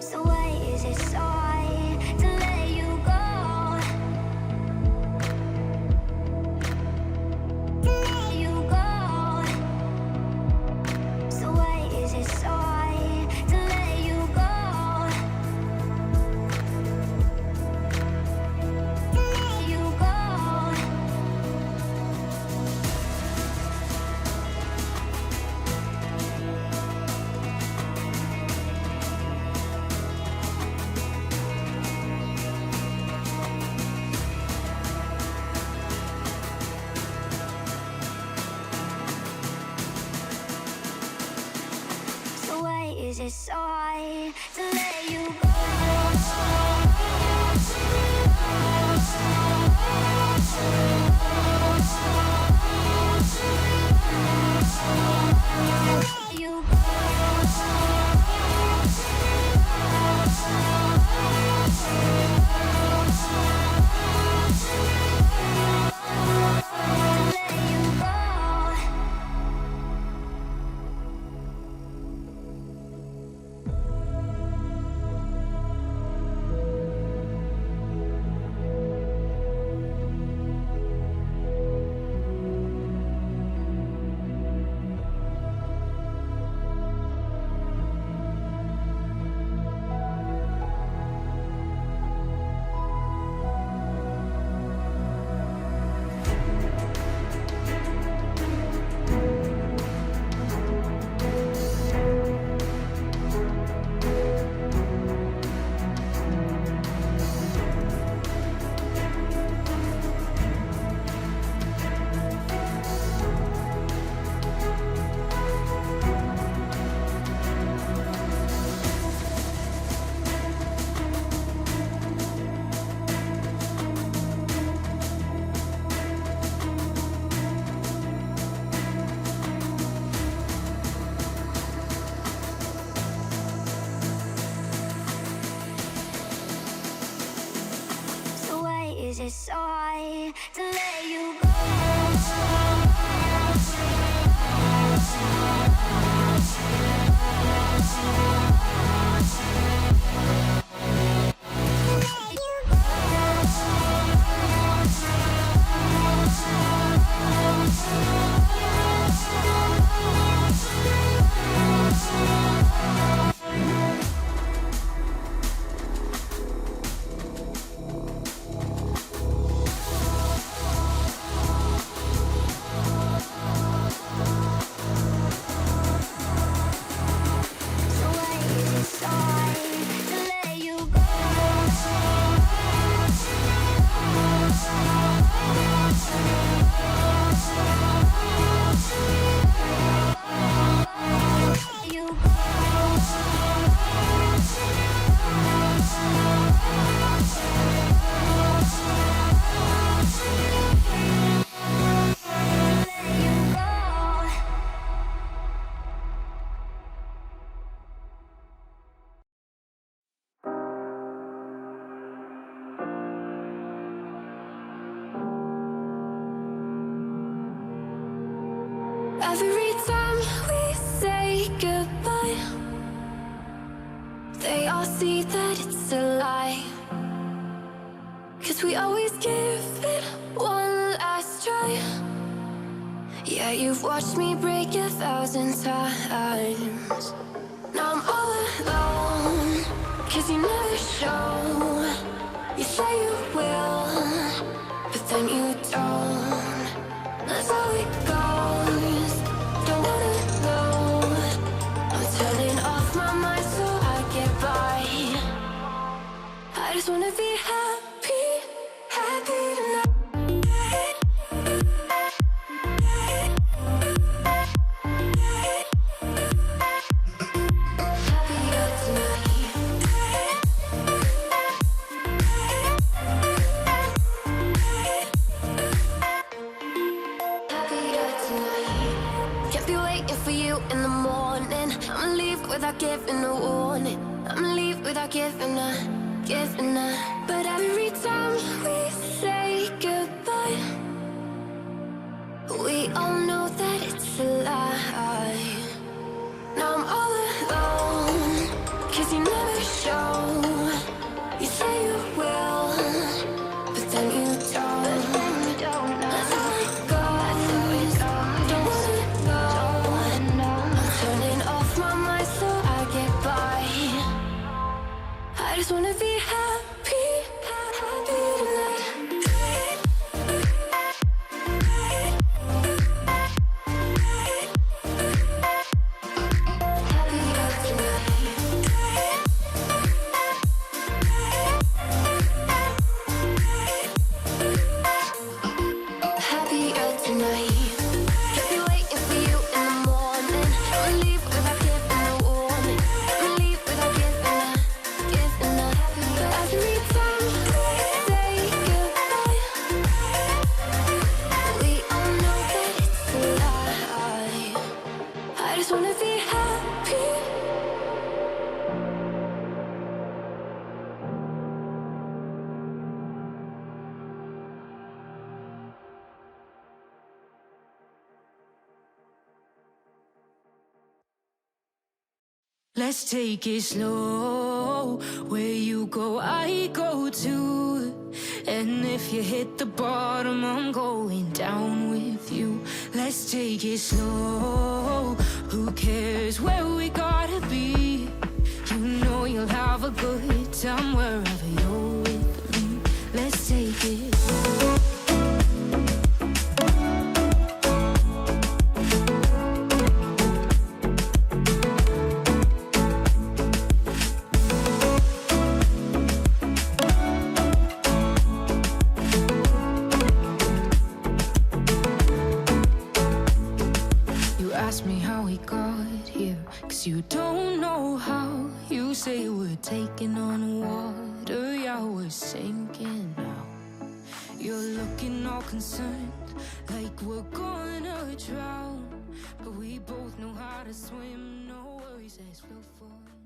So why is it so hard to let you go? To let you go. So why is it so hard to let you go? To let you go. So why is it so hard to let you go? Let you So why is it so hard to let you go? So why is it so hard to let you go? Let you go. Every time we say goodbye, they all see that it's a lie. 'Cause we always give it one last try. Yeah, you've watched me break 1,000 times. Now I'm all alone, 'cause you never show. You say you will, but then you don't. That's how it goes. Don't wanna know. I'm turning off my mind so I get by. I just wanna be happy, happy tonight. Happier tonight. for you in the morning. I'ma leave without giving a warning. I'ma leave without giving a. But every time we say goodbye, we all know that it's a lie. Now I'm all alone, 'cause you never show. You say you will, but then you don't. Let's all let go, don't wanna know. I'm turning off my mind so I get by. I just wanna be happy, happy tonight. Happier tonight. Kept me waiting for you in the morning. I'ma leave without giving a warning. I'ma leave without giving a. But every time we say goodbye, we all know that it's a lie. I just wanna be happy. Let's take it slow. Where you go, I go too. And if you hit the bottom, I'm going down with you. Let's take it slow. Who cares where we gotta be? You know you'll have a good time wherever you're with me. Let's take it slow. Ask me how we got here, 'cause you don't know how. You say we're taking on water, yeah, we're sinking now. You're looking all concerned, like we're gonna drown. But we both know how to swim, no worries, let's flow forward.